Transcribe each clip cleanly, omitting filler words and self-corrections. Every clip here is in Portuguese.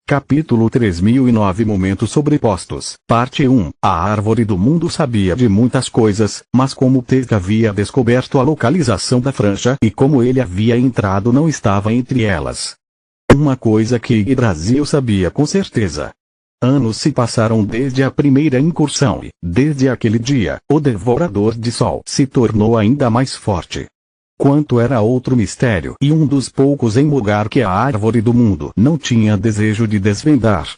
Capítulo 3009 Momentos sobrepostos. Parte 1. A árvore do mundo sabia de muitas coisas, mas como Teca havia descoberto a localização da franja e como ele havia entrado não estava entre elas. Uma coisa que Yggdrasil sabia com certeza. Anos se passaram desde a primeira incursão e, desde aquele dia, o Devorador de Sol se tornou ainda mais forte. Quanto era outro mistério e um dos poucos em lugar que a árvore do mundo não tinha desejo de desvendar.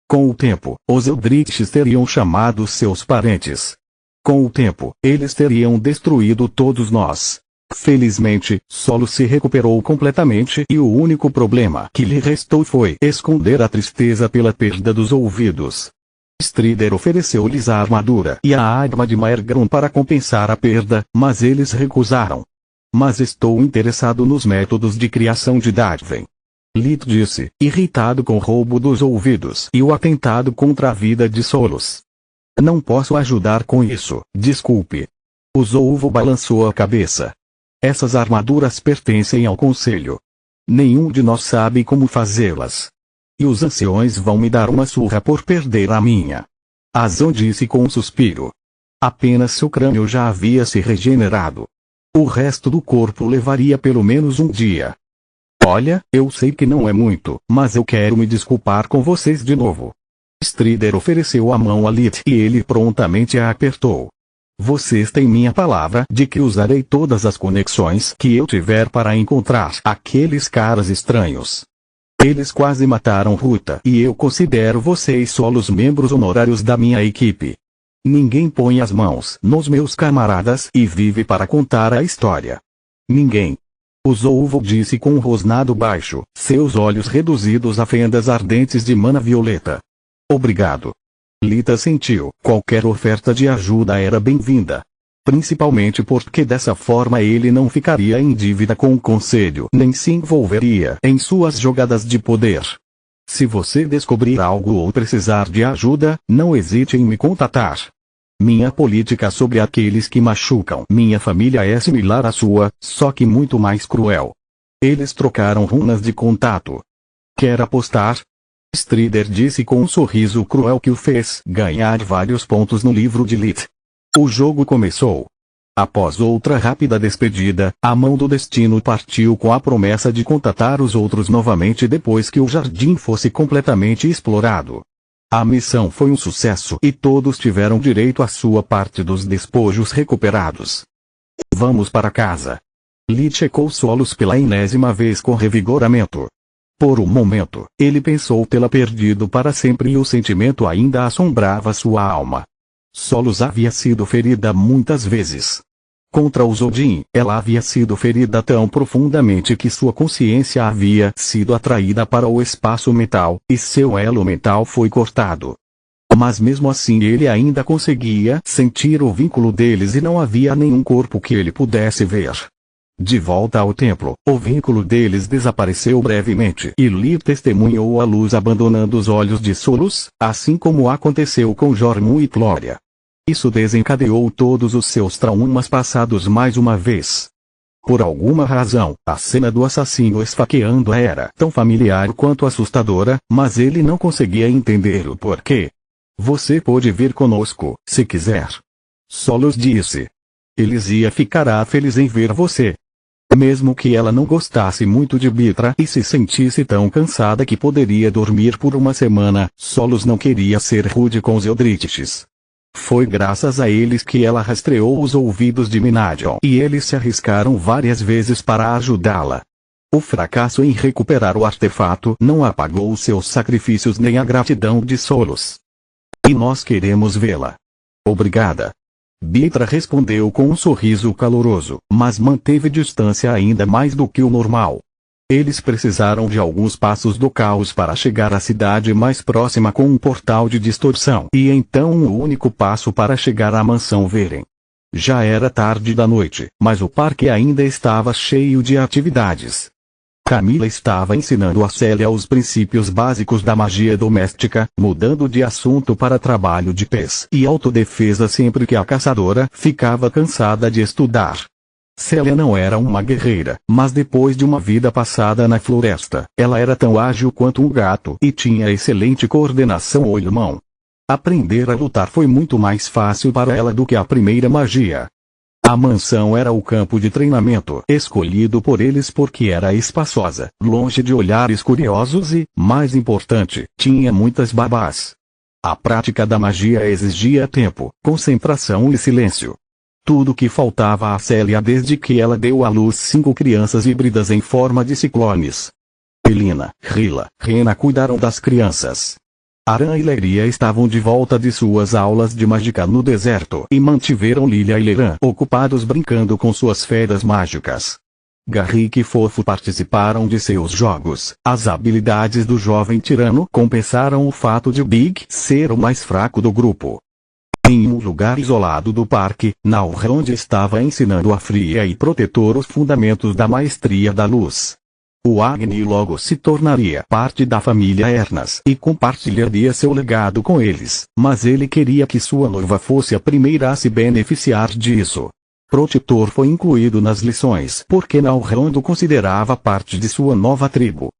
Com o tempo, os Eldritches teriam chamado seus parentes. Com o tempo, eles teriam destruído todos nós. Felizmente, Solo se recuperou completamente e o único problema que lhe restou foi esconder a tristeza pela perda dos ouvidos. Strider ofereceu-lhes a armadura e a arma de Maergron para compensar a perda, mas eles recusaram. Mas estou interessado nos métodos de criação de Dadven. Lit disse, irritado com o roubo dos ouvidos e o atentado contra a vida de Solos. Não posso ajudar com isso, desculpe. O Zolvo balançou a cabeça. Essas armaduras pertencem ao Conselho. Nenhum de nós sabe como fazê-las. E os anciões vão me dar uma surra por perder a minha. Azon disse com um suspiro. Apenas seu crânio já havia se regenerado. O resto do corpo levaria pelo menos um dia. Olha, eu sei que não é muito, mas eu quero me desculpar com vocês de novo. Strider ofereceu a mão a Lit e ele prontamente a apertou. Vocês têm minha palavra de que usarei todas as conexões que eu tiver para encontrar aqueles caras estranhos. Eles quase mataram Ruta e eu considero vocês solos membros honorários da minha equipe. Ninguém põe as mãos nos meus camaradas e vive para contar a história. Ninguém. O Zolvo disse com um rosnado baixo, seus olhos reduzidos a fendas ardentes de mana violeta. Obrigado. Lita sentiu, qualquer oferta de ajuda era bem-vinda. Principalmente porque dessa forma ele não ficaria em dívida com o Conselho nem se envolveria em suas jogadas de poder. Se você descobrir algo ou precisar de ajuda, não hesite em me contatar. Minha política sobre aqueles que machucam minha família é similar à sua, só que muito mais cruel. Eles trocaram runas de contato. Quer apostar? Strider disse com um sorriso cruel que o fez ganhar vários pontos no livro de Lit. O jogo começou. Após outra rápida despedida, a mão do destino partiu com a promessa de contatar os outros novamente depois que o jardim fosse completamente explorado. A missão foi um sucesso e todos tiveram direito à sua parte dos despojos recuperados. Vamos para casa. Lee checou Solos pela enésima vez com revigoramento. Por um momento, ele pensou tê-la perdido para sempre e o sentimento ainda assombrava sua alma. Solos havia sido ferida muitas vezes. Contra os Odin, ela havia sido ferida tão profundamente que sua consciência havia sido atraída para o espaço mental, e seu elo mental foi cortado. Mas mesmo assim ele ainda conseguia sentir o vínculo deles e não havia nenhum corpo que ele pudesse ver. De volta ao templo, o vínculo deles desapareceu brevemente e Lee testemunhou a luz abandonando os olhos de Solos, assim como aconteceu com Jormung e Gloria. Isso desencadeou todos os seus traumas passados mais uma vez. Por alguma razão, a cena do assassino esfaqueando-a era tão familiar quanto assustadora, mas ele não conseguia entender o porquê. Você pode vir conosco, se quiser. Solos disse. Elisia ficará feliz em ver você. Mesmo que ela não gostasse muito de Bitra e se sentisse tão cansada que poderia dormir por uma semana, Solos não queria ser rude com os Eldritches. Foi graças a eles que ela rastreou os ouvidos de Minadion e eles se arriscaram várias vezes para ajudá-la. O fracasso em recuperar o artefato não apagou os seus sacrifícios nem a gratidão de Solos. E nós queremos vê-la. Obrigada. Bitra respondeu com um sorriso caloroso, mas manteve distância ainda mais do que o normal. Eles precisaram de alguns passos do caos para chegar à cidade mais próxima com um portal de distorção e então um único passo para chegar à mansão Veren. Já era tarde da noite, mas o parque ainda estava cheio de atividades. Camila estava ensinando a Célia os princípios básicos da magia doméstica, mudando de assunto para trabalho de pés e autodefesa sempre que a caçadora ficava cansada de estudar. Célia não era uma guerreira, mas depois de uma vida passada na floresta, ela era tão ágil quanto um gato e tinha excelente coordenação olho-mão. Aprender a lutar foi muito mais fácil para ela do que a primeira magia. A mansão era o campo de treinamento escolhido por eles porque era espaçosa, longe de olhares curiosos e, mais importante, tinha muitas babás. A prática da magia exigia tempo, concentração e silêncio. Tudo que faltava a Célia desde que ela deu à luz 5 crianças híbridas em forma de ciclones. Elina, Rila, Rena cuidaram das crianças. Aran e Leria estavam de volta de suas aulas de mágica no deserto e mantiveram Lilia e Leran ocupados brincando com suas feras mágicas. Garrick e Fofo participaram de seus jogos. As habilidades do jovem tirano compensaram o fato de Big ser o mais fraco do grupo. Em um lugar isolado do parque, Nalrond estava ensinando a Fria e Protetor os fundamentos da maestria da luz. O Agni logo se tornaria parte da família Ernas e compartilharia seu legado com eles, mas ele queria que sua noiva fosse a primeira a se beneficiar disso. Protetor foi incluído nas lições porque Nalrond o considerava parte de sua nova tribo.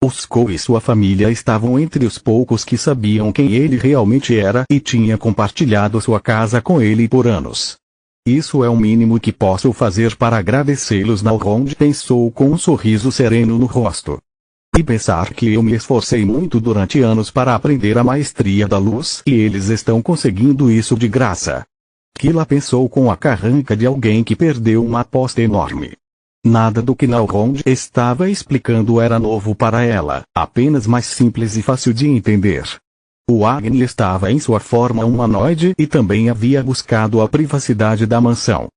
Osco e sua família estavam entre os poucos que sabiam quem ele realmente era e tinha compartilhado sua casa com ele por anos. Isso é o mínimo que posso fazer para agradecê-los, Nalrond pensou com um sorriso sereno no rosto. E pensar que eu me esforcei muito durante anos para aprender a maestria da luz e eles estão conseguindo isso de graça. Kila pensou com a carranca de alguém que perdeu uma aposta enorme. Nada do que Nalrond estava explicando era novo para ela, apenas mais simples e fácil de entender. O Agni estava em sua forma humanoide e também havia buscado a privacidade da mansão.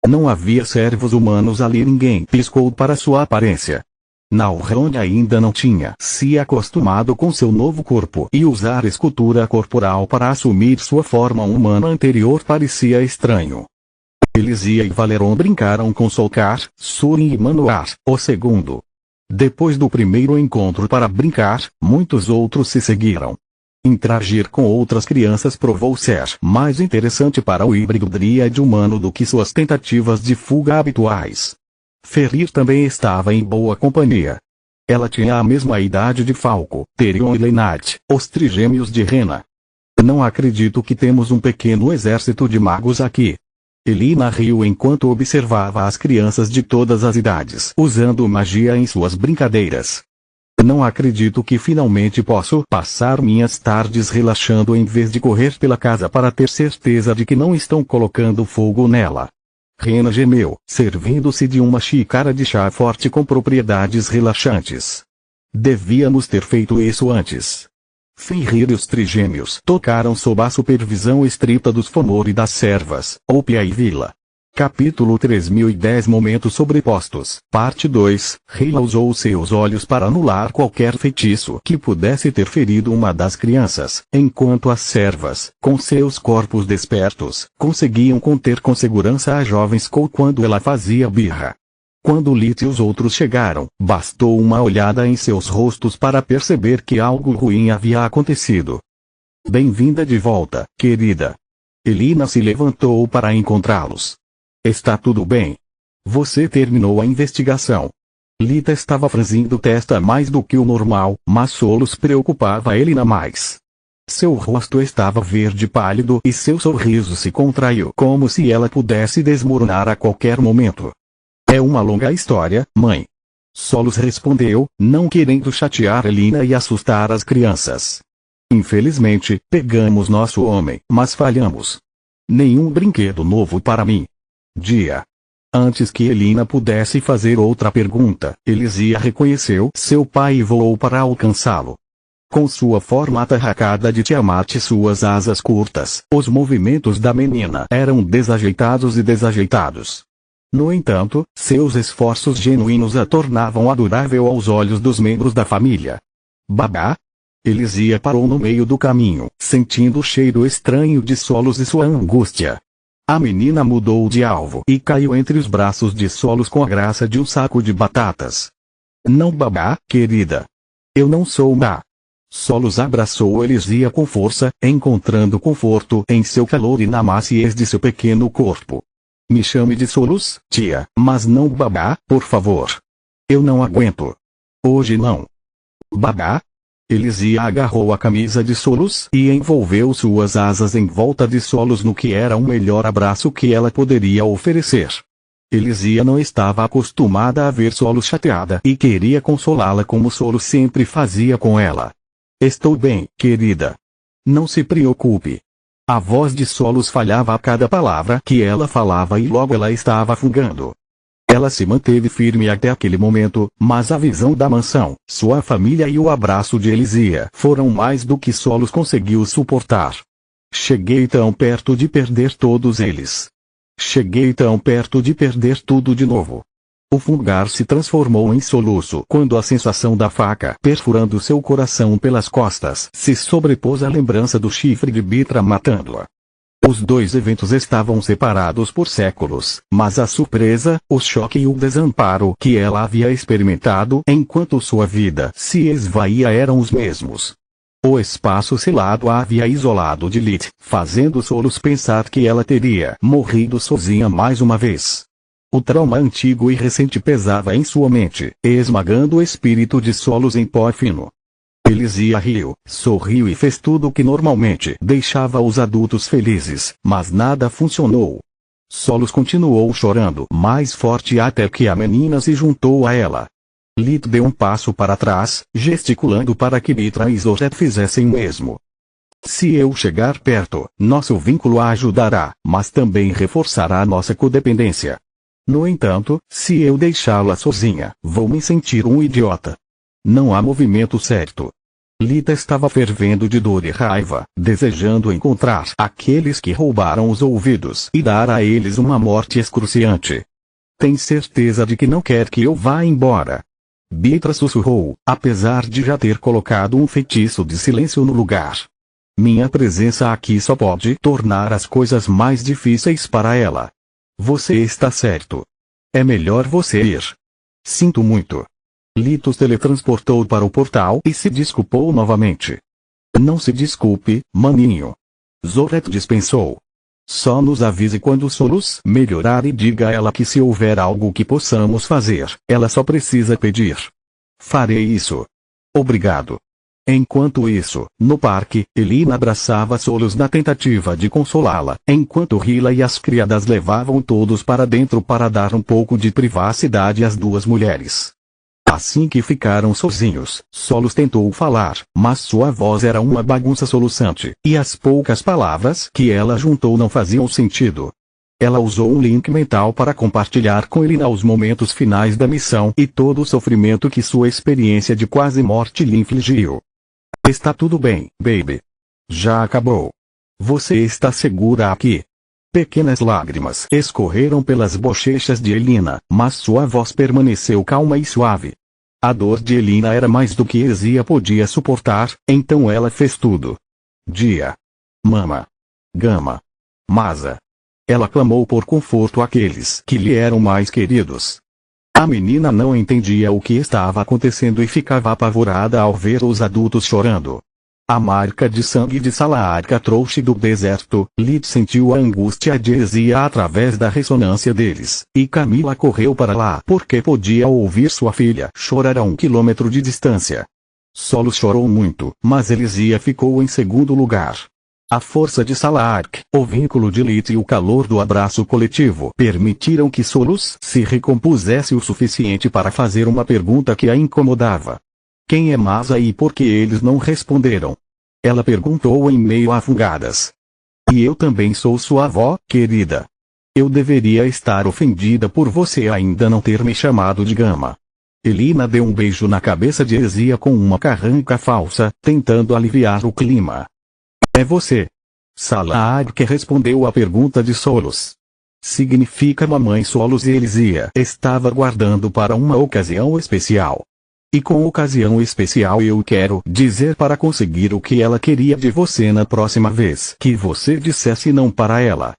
Não havia servos humanos ali, ninguém piscou para sua aparência. Nalrond ainda não tinha se acostumado com seu novo corpo e usar escultura corporal para assumir sua forma humana anterior parecia estranho. Elisia e Valeron brincaram com Solkar, Surin e Manoar, o segundo. Depois do primeiro encontro para brincar, muitos outros se seguiram. Interagir com outras crianças provou ser mais interessante para o híbrido dríade humano do que suas tentativas de fuga habituais. Ferir também estava em boa companhia. Ela tinha a mesma idade de Falco, Terion e Leinart, os trigêmeos de Rena. Não acredito que temos um pequeno exército de magos aqui. Elina riu enquanto observava as crianças de todas as idades usando magia em suas brincadeiras. Não acredito que finalmente posso passar minhas tardes relaxando em vez de correr pela casa para ter certeza de que não estão colocando fogo nela. Rena gemeu, servindo-se de uma xícara de chá forte com propriedades relaxantes. Devíamos ter feito isso antes. Fenrir e os trigêmeos tocaram sob a supervisão estrita dos Fomor e das servas, Opia e Vila. Capítulo 3010 Momentos sobrepostos, Parte 2. Rila usou seus olhos para anular qualquer feitiço que pudesse ter ferido uma das crianças, enquanto as servas, com seus corpos despertos, conseguiam conter com segurança a jovem Skoll quando ela fazia birra. Quando Lit e os outros chegaram, bastou uma olhada em seus rostos para perceber que algo ruim havia acontecido. Bem-vinda de volta, querida. Elina se levantou para encontrá-los. Está tudo bem? Você terminou a investigação. Lita estava franzindo testa mais do que o normal, mas Solos preocupava Elina mais. Seu rosto estava verde pálido e seu sorriso se contraiu como se ela pudesse desmoronar a qualquer momento. É uma longa história, mãe. Solos respondeu, não querendo chatear Elina e assustar as crianças. Infelizmente, pegamos nosso homem, mas falhamos. Nenhum brinquedo novo para mim. Dia. Antes que Elina pudesse fazer outra pergunta, Elisia reconheceu seu pai e voou para alcançá-lo. Com sua forma atarracada de Tiamat e suas asas curtas, os movimentos da menina eram desajeitados e desajeitados. No entanto, seus esforços genuínos a tornavam adorável aos olhos dos membros da família. Babá? Elisia parou no meio do caminho, sentindo o cheiro estranho de Solos e sua angústia. A menina mudou de alvo e caiu entre os braços de Solos com a graça de um saco de batatas. Não, babá, querida. Eu não sou má. Solos abraçou Elisia com força, encontrando conforto em seu calor e na maciez de seu pequeno corpo. Me chame de Solos, tia, mas não babá, por favor. Eu não aguento. Hoje não. Babá? Elisia agarrou a camisa de Solos e envolveu suas asas em volta de Solos no que era o melhor abraço que ela poderia oferecer. Elisia não estava acostumada a ver Solos chateada e queria consolá-la como Solos sempre fazia com ela. Estou bem, querida. Não se preocupe. A voz de Solos falhava a cada palavra que ela falava e logo ela estava afungando. Ela se manteve firme até aquele momento, mas a visão da mansão, sua família e o abraço de Elisia foram mais do que Solos conseguiu suportar. Cheguei tão perto de perder todos eles. Cheguei tão perto de perder tudo de novo. O fungar se transformou em soluço quando a sensação da faca perfurando seu coração pelas costas se sobrepôs à lembrança do chifre de Bitra matando-a. Os dois eventos estavam separados por séculos, mas a surpresa, o choque e o desamparo que ela havia experimentado enquanto sua vida se esvaía eram os mesmos. O espaço selado a havia isolado de Lith, fazendo Solos pensar que ela teria morrido sozinha mais uma vez. O trauma antigo e recente pesava em sua mente, esmagando o espírito de Solos em pó fino. Elisia riu, sorriu e fez tudo o que normalmente deixava os adultos felizes, mas nada funcionou. Solos continuou chorando mais forte até que a menina se juntou a ela. Lith deu um passo para trás, gesticulando para que Bitra e Zoret fizessem o mesmo. Se eu chegar perto, nosso vínculo a ajudará, mas também reforçará nossa codependência. No entanto, se eu deixá-la sozinha, vou me sentir um idiota. Não há movimento certo. Lita estava fervendo de dor e raiva, desejando encontrar aqueles que roubaram os ouvidos e dar a eles uma morte excruciante. Tem certeza de que não quer que eu vá embora? Bitra sussurrou, apesar de já ter colocado um feitiço de silêncio no lugar. Minha presença aqui só pode tornar as coisas mais difíceis para ela. Você está certo. É melhor você ir. Sinto muito. Litos teletransportou para o portal e se desculpou novamente. Não se desculpe, maninho. Zoret dispensou. Só nos avise quando Solos melhorar e diga a ela que se houver algo que possamos fazer, ela só precisa pedir. Farei isso. Obrigado. Enquanto isso, no parque, Elina abraçava Solos na tentativa de consolá-la, enquanto Hila e as criadas levavam todos para dentro para dar um pouco de privacidade às duas mulheres. Assim que ficaram sozinhos, Solos tentou falar, mas sua voz era uma bagunça soluçante, e as poucas palavras que ela juntou não faziam sentido. Ela usou um link mental para compartilhar com Elina os momentos finais da missão e todo o sofrimento que sua experiência de quase morte lhe infligiu. Está tudo bem, baby. Já acabou. Você está segura aqui. Pequenas lágrimas escorreram pelas bochechas de Elina, mas sua voz permaneceu calma e suave. A dor de Elina era mais do que Elisia podia suportar, então ela fez tudo. Dia. Mama. Gama. Masa. Ela clamou por conforto àqueles que lhe eram mais queridos. A menina não entendia o que estava acontecendo e ficava apavorada ao ver os adultos chorando. A marca de sangue de Salaarca trouxe do deserto, Lith sentiu a angústia de Elisia através da ressonância deles, e Camila correu para lá porque podia ouvir sua filha chorar a 1 quilômetro de distância. Solos chorou muito, mas Elisia ficou em segundo lugar. A força de Salaarc, o vínculo de Lith e o calor do abraço coletivo permitiram que Solos se recompusesse o suficiente para fazer uma pergunta que a incomodava. Quem é Masa e por que eles não responderam? Ela perguntou em meio a fungadas. E eu também sou sua avó, querida. Eu deveria estar ofendida por você ainda não ter me chamado de Gama. Elina deu um beijo na cabeça de Elisia com uma carranca falsa, tentando aliviar o clima. É você. Salaarc respondeu à pergunta de Solos. Significa mamãe. Solos e Elisia estava guardando para uma ocasião especial. E com ocasião especial eu quero dizer para conseguir o que ela queria de você na próxima vez que você dissesse não para ela.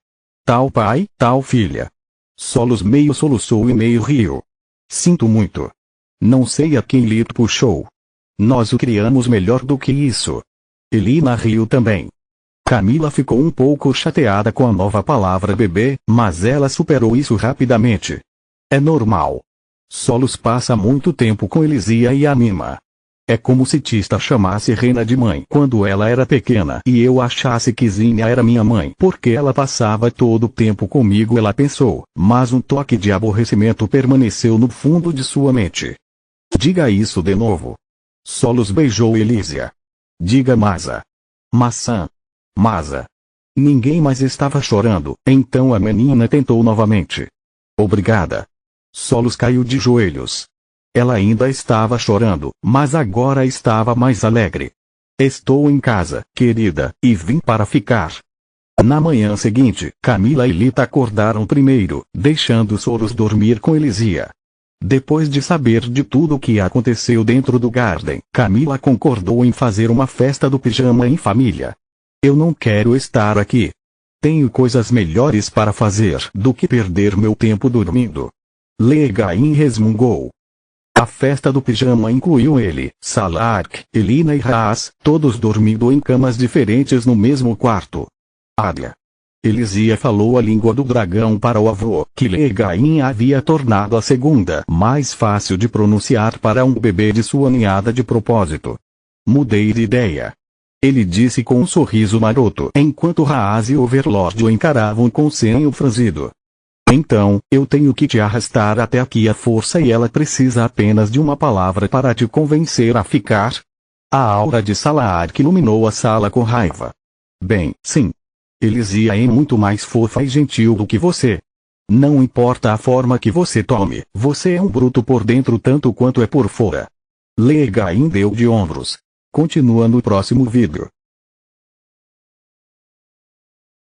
Tal pai, tal filha. Solos meio soluçou e meio riu. Sinto muito. Não sei a quem Lith puxou. Nós o criamos melhor do que isso. Elina riu também. Camila ficou um pouco chateada com a nova palavra bebê, mas ela superou isso rapidamente. É normal. Solos passa muito tempo com Elisia e anima. É como se Tista chamasse Rena de mãe quando ela era pequena e eu achasse que Zinha era minha mãe porque ela passava todo o tempo comigo, ela pensou, mas um toque de aborrecimento permaneceu no fundo de sua mente. Diga isso de novo. Solos beijou Elisia. Diga Masa. Maçã. Masa. Ninguém mais estava chorando, então a menina tentou novamente. Obrigada. Solos caiu de joelhos. Ela ainda estava chorando, mas agora estava mais alegre. Estou em casa, querida, e vim para ficar. Na manhã seguinte, Camila e Lita acordaram primeiro, deixando Solos dormir com Elisia. Depois de saber de tudo o que aconteceu dentro do Garden, Camila concordou em fazer uma festa do pijama em família. Eu não quero estar aqui. Tenho coisas melhores para fazer do que perder meu tempo dormindo. Legain resmungou. A festa do pijama incluiu ele, Salark, Elina e Haas, todos dormindo em camas diferentes no mesmo quarto. Adria. Elisia falou a língua do dragão para o avô, que Legain havia tornado a segunda mais fácil de pronunciar para um bebê de sua ninhada de propósito. Mudei de ideia. Ele disse com um sorriso maroto enquanto Haas e Overlord o encaravam com o senho franzido. Então, eu tenho que te arrastar até aqui à força e ela precisa apenas de uma palavra para te convencer a ficar? A aura de Salark iluminou a sala com raiva. Bem, sim. Elisia é muito mais fofa e gentil do que você. Não importa a forma que você tome, você é um bruto por dentro tanto quanto é por fora. Legain deu de ombros. Continua no próximo vídeo.